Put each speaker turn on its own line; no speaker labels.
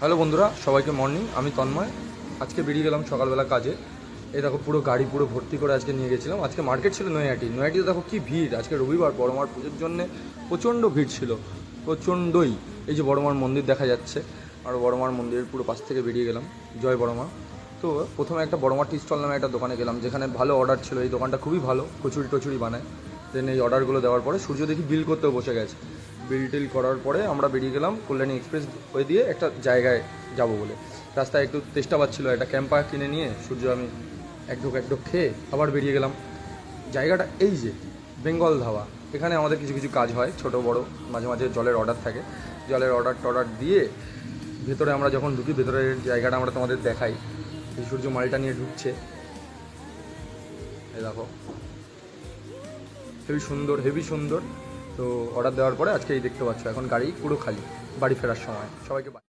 Hello বন্ধুরা, সবাইকে morning. আমি তন্ময়। আজকে বেরিয়ে গেলাম সকালবেলা কাজে। এই দেখো পুরো গাড়ি পুরো ভর্তি করে আজকে নিয়ে গেছিলাম। আজকে মার্কেট ছিল নৈহাটিতে। দেখো কি ভিড়, আজকে রবিবার, বড়মার পুজোর জন্যে প্রচণ্ড ভিড় ছিল, প্রচণ্ডই। এই যে বড়মার মন্দির দেখা যাচ্ছে, আর বড়মার মন্দিরের পুরো পাশ থেকে বেরিয়ে গেলাম। জয় বড়মা। তো প্রথমে একটা বড়মা টি স্টল নামে একটা দোকানে গেলাম, যেখানে ভালো অর্ডার ছিল। এই দোকানটা খুবই ভালো, কচুরি টচুরি বানায়। দেন এই অর্ডারগুলো দেওয়ার পরে সূর্য দেখি বিল করতেও বসে গেছে। বিল টিল করার পরে আমরা বেরিয়ে গেলাম কল্যাণী এক্সপ্রেস হয়ে দিয়ে একটা জায়গায় যাব বলে। রাস্তায় একটু তেষ্টা পাচ্ছিলো, একটা ক্যাম্পা কিনে নিয়ে সূর্য আমি এক ঢোক খেয়ে আবার বেরিয়ে গেলাম। জায়গাটা এই যে বেঙ্গল ধাবা। এখানে আমাদের কিছু কিছু কাজ হয়, ছোট বড়, মাঝে মাঝে জলের অর্ডার থাকে। জলের অর্ডার দিয়ে ভেতরে আমরা যখন ঢুকি, ভেতরের জায়গাটা আমরা তোমাদের দেখাই। এই সূর্য মালটা নিয়ে ঢুকছে, এই দেখো, হেভি সুন্দর। তো অর্ডার দেওয়ার পরে আজকে এই দেখতে পাচ্ছ, এখন গাড়ি পুরো খালি। বাড়ি ফেরার সময় সবাইকে